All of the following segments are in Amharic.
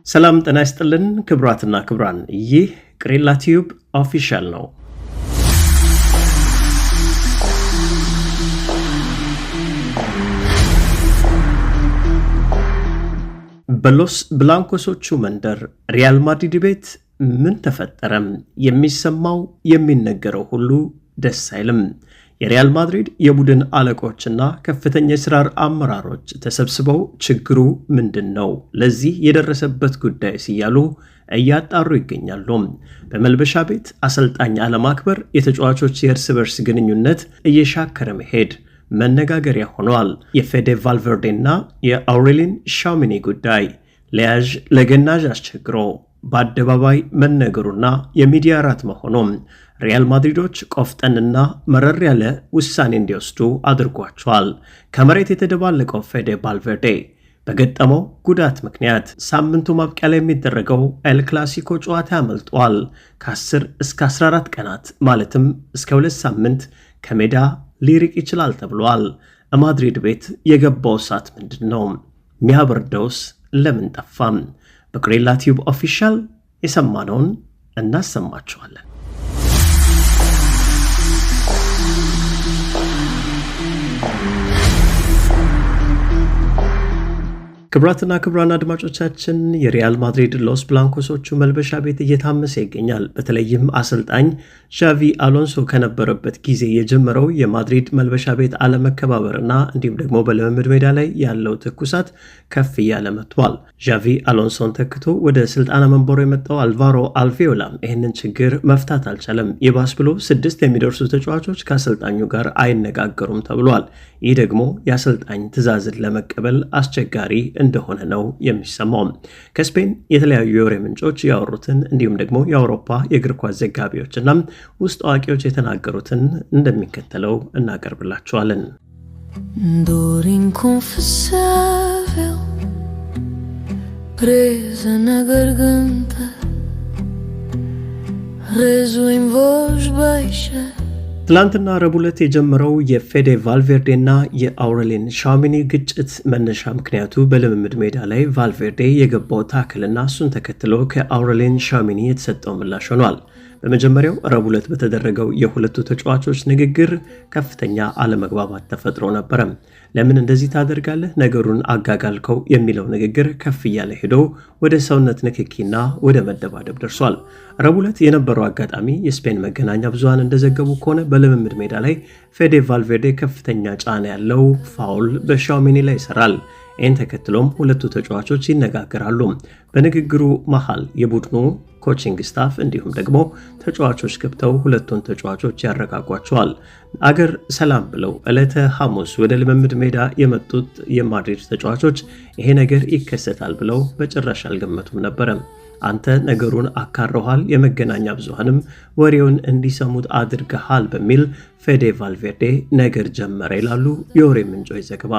ሰላም ጤና ይስጥልን ክብራትና ክብራን ይህ ቅሬላ ቲዩብ ኦፊሻል ነው። በሎስ ብላንኮሶቹ መንደር ሪያል ማድሪድ ቤት ምን ተፈጠረም? የሚሰማው የሚነገረው ሁሉ ደስ አይልም። የሪያል ማድሪድ የቡድን አለቆችና ከፍተኛ የሥራ አመራሮች ተሰብስበው ችግሩ ምንድነው? ለዚህ የደረሰበት ጉዳይ ሲያሉ እያጣሩ ይገኛሉ። በመልበሻ ቤት አሰልጣኝ አለማክበር፣ የተጫዋቾች የእርስ በርስ ግንኙነት እየሻከረ መሄድ መነጋገሪያ ሆኗል። የፌዴ ቫልቨርዴና የአውሬሊን ሻውሚኒ ጉዳይ ለያዥ ለገናዥ አስቸግሮ በአደባባይ መነገሩና የሚዲያ ራት መሆኑ ሪያል ማድሪዶች ቆፍጠንና መረር ያለ ውሳኔ እንዲወስዱ አድርጓቸዋል። ከመሬት የተደባለቀው ፌዴ ቫልቨርዴ በገጠመው ጉዳት ምክንያት ሳምንቱ ማብቂያ ላይ የሚደረገው ኤል ክላሲኮ ጨዋታ ያመልጧል። ከ10 እስከ 14 ቀናት ማለትም እስከ 2 ሳምንት ከሜዳ ሊርቅ ይችላል ተብሏል። ማድሪድ ቤት የገባው እሳት ምንድነው? የሚያበርደውስ ለምን ጠፋም? በቅሬላ ቲዩብ ኦፊሻል የሰማነውን እናሰማችኋለን። ክብራትና ክብራን አድማጮቻችን የሪያል ማድሪድ ሎስ ብላንኮሶቹ መልበሻ ቤት እየታመሰ ይገኛል። በተለይም አሰልጣኝ ዣቪ አሎንሶ ከነበረበት ጊዜ የጀመረው የማድሪድ መልበሻ ቤት አለመከባበርና እንዲሁም ደግሞ በልምምድ ሜዳ ላይ ያለው ትኩሳት ከፍ እያለ መጥቷል። ዣቪ አሎንሶን ተክቶ ወደ ስልጣን መንበሩ የመጣው አልቫሮ አልቬዮላ ይህንን ችግር መፍታት አልቻለም። ይባስ ብሎ 6 የሚደርሱ ተጫዋቾች ከአሰልጣኙ ጋር አይነጋገሩም ተብሏል። ይህ ደግሞ የአሰልጣኝ ትዕዛዝን ለመቀበል አስቸጋሪ እንደሆነ ነው የሚሰማው። ከስፔን የተለያዩ የወሬ ምንጮች ያወሩትን እንዲሁም ደግሞ የአውሮፓ የእግር ኳስ ዘጋቢዎችና ውስጥ አዋቂዎች የተናገሩትን እንደሚከተለው እናቀርብላችኋለን። Dor inconfessável presa na garganta, rezo em voz baixa. ትላንትና ረቡዕ ዕለት የጀመረው የፌዴ ቫልቬርዴ እና የአውሬሊን ሻውሚኒ ግጭት መነሻ ምክንያቱ በልምምድ ሜዳ ላይ ቫልቬርዴ የገባው ታክልና እሱን ተከትሎ ከአውሬሊን ሻውሚኒ የተሰጠው ምላሽ ሆኗል። በመጀመሪያው ረቡዕ ዕለት በተደረገው የሁለቱ ተጫዋቾች ንግግር ከፍተኛ አለመግባባት ተፈጥሮ ነበር። ለምን እንደዚህ ታደርጋለህ? ነገሩን አጋጋልከው የሚለው ንግግር ከፍ እያለ ሄዶ ወደ ሰውነት ንክኪና ወደ መደባደብ ደርሷል። ረቡዕ ዕለት የነበረው አጋጣሚ የስፔን መገናኛ ብዙሃን እንደዘገቡ ከሆነ በልምምድ ሜዳ ላይ ፌዴ ቫልቬርዴ ከፍተኛ ጫና ያለው ፋውል በሻውሚኒ ላይ ይሰራል። ይህን ተከትሎም ሁለቱ ተጫዋቾች ይነጋገራሉ። በንግግሩ መሃል የቡድኑ ኮቺንግ ስታፍ እንዲሁም ደግሞ ተጫዋቾች ገብተው ሁለቱን ተጫዋቾች ያረጋጓቸዋል። አገር ሰላም ብለው ዕለተ ሐሙስ ወደ ልምምድ ሜዳ የመጡት የማድሪድ ተጫዋቾች ይሄ ነገር ይከሰታል ብለው በጭራሽ አልገመቱም ነበረ። አንተ ነገሩን አካረሃል፣ የመገናኛ ብዙሃንም ወሬውን እንዲሰሙት አድርገሃል በሚል ፌዴ ቫልቬርዴ ነገር ጀመረ ይላሉ የወሬ ምንጮች ዘገባ።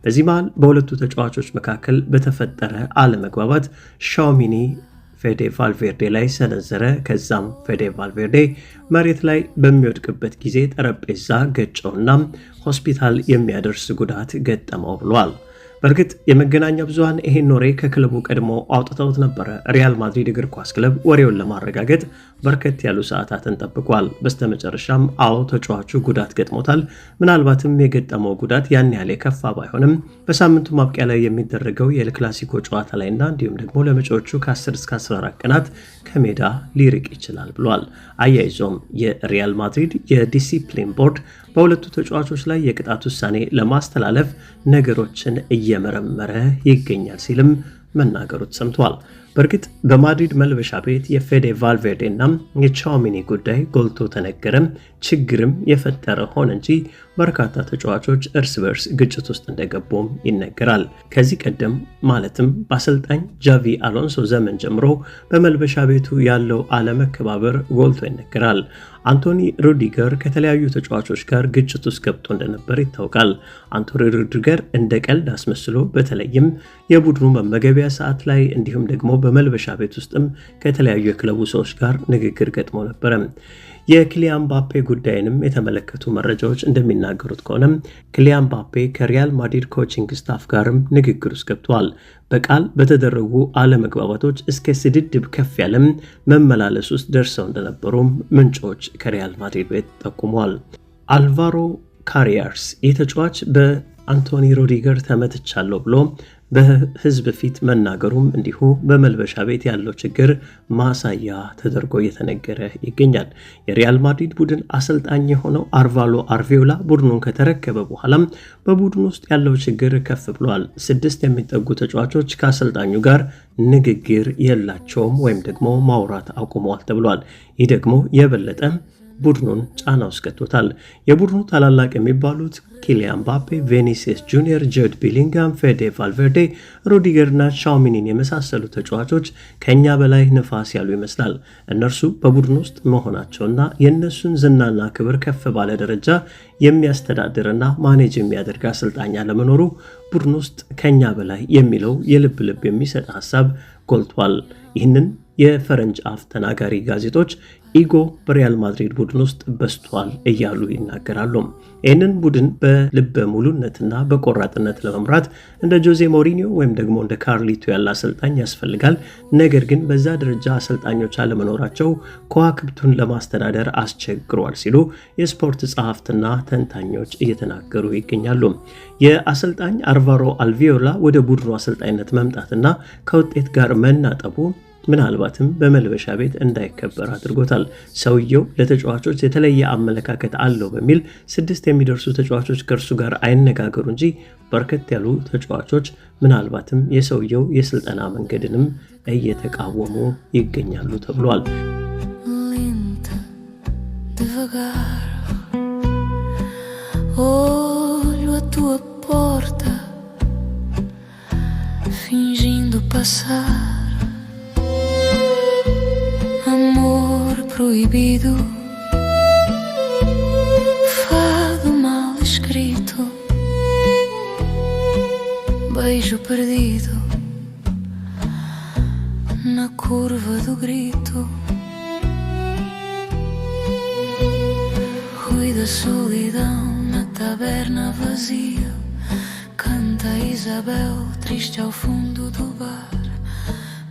በዚህ መሃል በሁለቱ ተጫዋቾች መካከል በተፈጠረ አለመግባባት ሻውሚኒ ፌዴ ቫልቬርዴ ላይ ሰነዘረ። ከዛም ፌዴ ቫልቬርዴ መሬት ላይ በሚወድቅበት ጊዜ ጠረጴዛ ገጨውና ሆስፒታል የሚያደርስ ጉዳት ገጠመው ብሏል። በእርግጥ የመገናኛ ብዙሃን ይሄን ወሬ ከክለቡ ቀድሞ አውጥተውት ነበረ። ሪያል ማድሪድ እግር ኳስ ክለብ ወሬውን ለማረጋገጥ በርከት ያሉ ሰዓታትን ጠብቋል። በስተመጨረሻም አዎ ተጫዋቹ ጉዳት ገጥሞታል። ምናልባትም የገጠመው ጉዳት ያን ያህል የከፋ ባይሆንም በሳምንቱ ማብቂያ ላይ የሚደረገው የኤል ክላሲኮ ጨዋታ ላይና እንዲሁም ደግሞ ለመጪዎቹ ከ10 እስከ 14 ቀናት ከሜዳ ሊርቅ ይችላል ብሏል። አያይዞም የሪያል ማድሪድ የዲሲፕሊን ቦርድ በሁለቱ ተጫዋቾች ላይ የቅጣት ውሳኔ ለማስተላለፍ ነገሮችን እየመረመረ ይገኛል ሲልም መናገሩ ተሰምቷል። በእርግጥ በማድሪድ መልበሻ ቤት የፌዴ ቫልቬርዴ እና የሻውሚኒ ጉዳይ ጎልቶ ተነገረም፣ ችግርም የፈጠረ ሆነ እንጂ በርካታ ተጫዋቾች እርስ በርስ ግጭት ውስጥ እንደገቡም ይነገራል። ከዚህ ቀደም ማለትም በአሰልጣኝ ዣቪ አሎንሶ ዘመን ጀምሮ በመልበሻ ቤቱ ያለው አለመከባበር ጎልቶ ይነገራል። አንቶኒ ሩዲገር ከተለያዩ ተጫዋቾች ጋር ግጭት ውስጥ ገብቶ እንደነበር ይታወቃል። አንቶኒ ሩዲገር እንደ ቀልድ አስመስሎ በተለይም የቡድኑ መመገቢያ ሰዓት ላይ እንዲሁም ደግሞ በመልበሻ ቤት ውስጥም ከተለያዩ የክለቡ ሰዎች ጋር ንግግር ገጥሞ ነበር። የኪሊያን ምባፔ ጉዳይንም የተመለከቱ መረጃዎች እንደሚናገሩት ከሆነ ኪሊያን ምባፔ ከሪያል ማድሪድ ኮቺንግ ስታፍ ጋርም ንግግር ውስጥ ገብቷል። በቃል በተደረጉ አለመግባባቶች እስከ ስድድብ ከፍ ያለም መመላለስ ውስጥ ደርሰው እንደነበሩም ምንጮች ከሪያል ማድሪድ ቤት ጠቁመዋል። አልቫሮ ካሪያስ የተጫዋች በአንቶኒ ሩዲገር ተመትቻለሁ ብሎ በህዝብ ፊት መናገሩም እንዲሁ በመልበሻ ቤት ያለው ችግር ማሳያ ተደርጎ እየተነገረ ይገኛል። የሪያል ማድሪድ ቡድን አሰልጣኝ የሆነው አልቫሮ አልቪዮላ ቡድኑን ከተረከበ በኋላም በቡድኑ ውስጥ ያለው ችግር ከፍ ብሏል። 6 የሚጠጉ ተጫዋቾች ከአሰልጣኙ ጋር ንግግር የላቸውም ወይም ደግሞ ማውራት አቁመዋል ተብሏል። ይህ ደግሞ የበለጠ ቡድኑን ጫና ውስጥ ከቶታል። የቡድኑ ታላላቅ የሚባሉት ኪሊያን ምባፔ፣ ቪኒሲየስ ጁኒየር፣ ጁድ ቤሊንጋም፣ ፌዴ ቫልቬርዴ፣ ሩዲገርና ሻውሚኒን የመሳሰሉ ተጫዋቾች ከኛ በላይ ንፋስ ያሉ ይመስላል። እነርሱ በቡድኑ ውስጥ መሆናቸውና የእነሱን ዝናና ክብር ከፍ ባለ ደረጃ የሚያስተዳድርና ማኔጅ የሚያደርግ አሰልጣኝ አለመኖሩ ቡድኑ ውስጥ ከኛ በላይ የሚለው የልብ ልብ የሚሰጥ ሀሳብ ጎልቷል። ይህንን የፈረንጅ አፍ ተናጋሪ ጋዜጦች ኢጎ በሪያል ማድሪድ ቡድን ውስጥ በስቷል እያሉ ይናገራሉ። ይህንን ቡድን በልበ ሙሉነትና በቆራጥነት ለመምራት እንደ ጆዜ ሞሪኒዮ ወይም ደግሞ እንደ ካርሊቶ ያለ አሰልጣኝ ያስፈልጋል። ነገር ግን በዛ ደረጃ አሰልጣኞች አለመኖራቸው ከዋክብቱን ለማስተዳደር አስቸግሯል ሲሉ የስፖርት ጸሐፍትና ተንታኞች እየተናገሩ ይገኛሉ። የአሰልጣኝ አልቫሮ አልቪዮላ ወደ ቡድኑ አሰልጣኝነት መምጣትና ከውጤት ጋር መናጠቡ ምናልባትም በመልበሻ ቤት እንዳይከበር አድርጎታል። ሰውየው ለተጫዋቾች የተለየ አመለካከት አለው በሚል 6 የሚደርሱ ተጫዋቾች ከእርሱ ጋር አይነጋገሩ እንጂ በርከት ያሉ ተጫዋቾች ምናልባትም የሰውየው የስልጠና መንገድንም እየተቃወሙ ይገኛሉ ተብሏል። Olho a tua porta, fingindo passar. Amor proibido, fado mal escrito, beijo perdido na curva do grito. Ruído da solidão na taberna vazia, canta Isabel triste ao fundo do bar,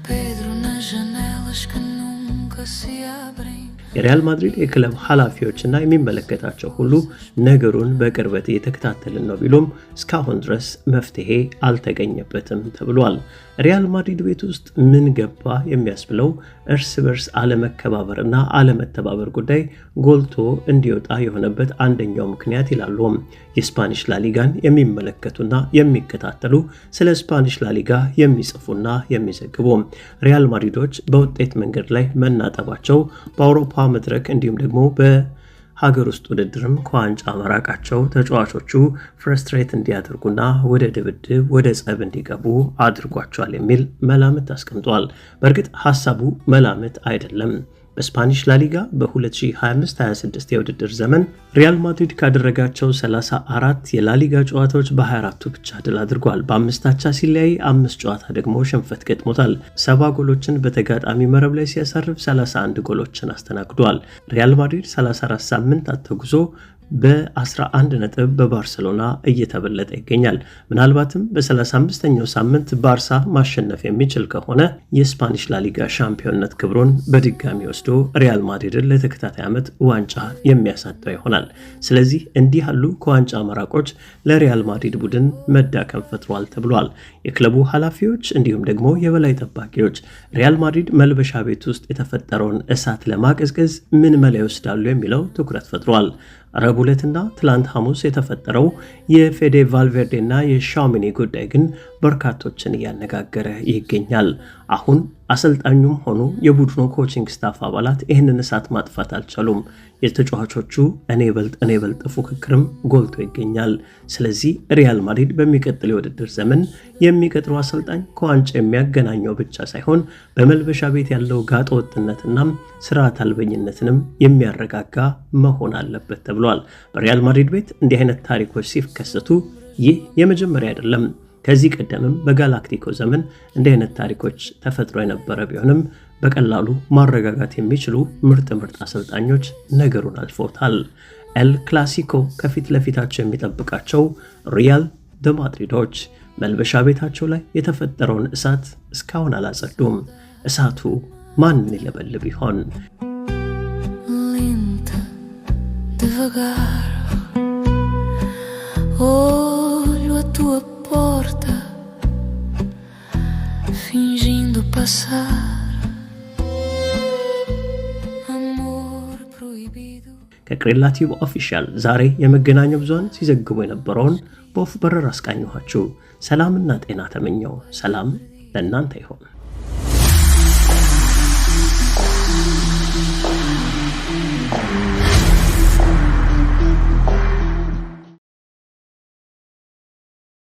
Pedro nas janelas que nunca se abrem. የሪያል ማድሪድ የክለብ ኃላፊዎችና የሚመለከታቸው ሁሉ ነገሩን በቅርበት እየተከታተልን ነው ቢሉም እስካሁን ድረስ መፍትሄ አልተገኘበትም ተብሏል። ሪያል ማድሪድ ቤት ውስጥ ምን ገባ የሚያስብለው እርስ በርስ አለመከባበርና አለመተባበር ጉዳይ ጎልቶ እንዲወጣ የሆነበት አንደኛው ምክንያት ይላሉ የስፓኒሽ ላሊጋን የሚመለከቱና የሚከታተሉ ስለ ስፓኒሽ ላሊጋ የሚጽፉና የሚዘግቡ። ሪያል ማድሪዶች በውጤት መንገድ ላይ መናጠባቸው በአውሮፓ መድረክ እንዲሁም ደግሞ በሀገር ውስጥ ውድድርም ከዋንጫ መራቃቸው ተጫዋቾቹ ፍረስትሬት እንዲያደርጉና ወደ ድብድብ ወደ ጸብ እንዲገቡ አድርጓቸዋል የሚል መላምት አስቀምጧል። በእርግጥ ሐሳቡ መላምት አይደለም። በስፓኒሽ ላሊጋ በ2025-26 የውድድር ዘመን ሪያል ማድሪድ ካደረጋቸው 34 የላሊጋ ጨዋታዎች በ24ቱ ብቻ ድል አድርጓል። በ5 አቻ ሲለያይ 5 ጨዋታ ደግሞ ሽንፈት ገጥሞታል። 70 ጎሎችን በተጋጣሚ መረብ ላይ ሲያሳርፍ 31 ጎሎችን አስተናግዷል። ሪያል ማድሪድ 34 ሳምንታት ተጉዞ በ11 ነጥብ በባርሴሎና እየተበለጠ ይገኛል። ምናልባትም በ35ኛው ሳምንት ባርሳ ማሸነፍ የሚችል ከሆነ የስፓኒሽ ላሊጋ ሻምፒዮንነት ክብሩን በድጋሚ ወስዶ ሪያል ማድሪድን ለተከታታይ ዓመት ዋንጫ የሚያሳጣው ይሆናል። ስለዚህ እንዲህ ያሉ ከዋንጫ መራቆች ለሪያል ማድሪድ ቡድን መዳከም ፈጥሯል ተብሏል። የክለቡ ኃላፊዎች እንዲሁም ደግሞ የበላይ ጠባቂዎች ሪያል ማድሪድ መልበሻ ቤት ውስጥ የተፈጠረውን እሳት ለማቀዝቀዝ ምን መላ ይወስዳሉ የሚለው ትኩረት ፈጥሯል። ረቡዕ ዕለትና ትላንት ሐሙስ የተፈጠረው የፌዴ ቫልቬርዴና የሻውሚኒ ጉዳይ ግን በርካቶችን እያነጋገረ ይገኛል። አሁን አሰልጣኙም ሆኑ የቡድኑ ኮቺንግ ስታፍ አባላት ይህንን እሳት ማጥፋት አልቻሉም። የተጫዋቾቹ እኔ በልጥ ፉክክርም ጎልቶ ይገኛል። ስለዚህ ሪያል ማድሪድ በሚቀጥለው የውድድር ዘመን የሚቀጥሩ አሰልጣኝ ከዋንጫ የሚያገናኘው ብቻ ሳይሆን በመልበሻ ቤት ያለው ጋጠ ወጥነትና ስርዓት አልበኝነትንም የሚያረጋጋ መሆን አለበት ተብሏል። በሪያል ማድሪድ ቤት እንዲህ አይነት ታሪኮች ሲከሰቱ ይህ የመጀመሪያ አይደለም። ከዚህ ቀደምም በጋላክቲኮ ዘመን እንዲህ አይነት ታሪኮች ተፈጥሮ የነበረ ቢሆንም በቀላሉ ማረጋጋት የሚችሉ ምርጥ አሰልጣኞች ነገሩን አልፈውታል። ኤል ክላሲኮ ከፊት ለፊታቸው የሚጠብቃቸው ሪያል ማድሪዶች መልበሻ ቤታቸው ላይ የተፈጠረውን እሳት እስካሁን አላጸዱም። እሳቱ ማንን ይለበልብ ይሆን? Lenta, devagar, olho a tua porta, fingindo passar. Amor proibido. ከክሬላቲቭ ኦፊሻል ዛሬ የመገናኛ ብዙሃን ሲዘግቡ የነበረውን በወፍ በረር አስቃኘኋችሁ። ሰላምና ጤና ተመኘው። ሰላም ለእናንተ ይሁን።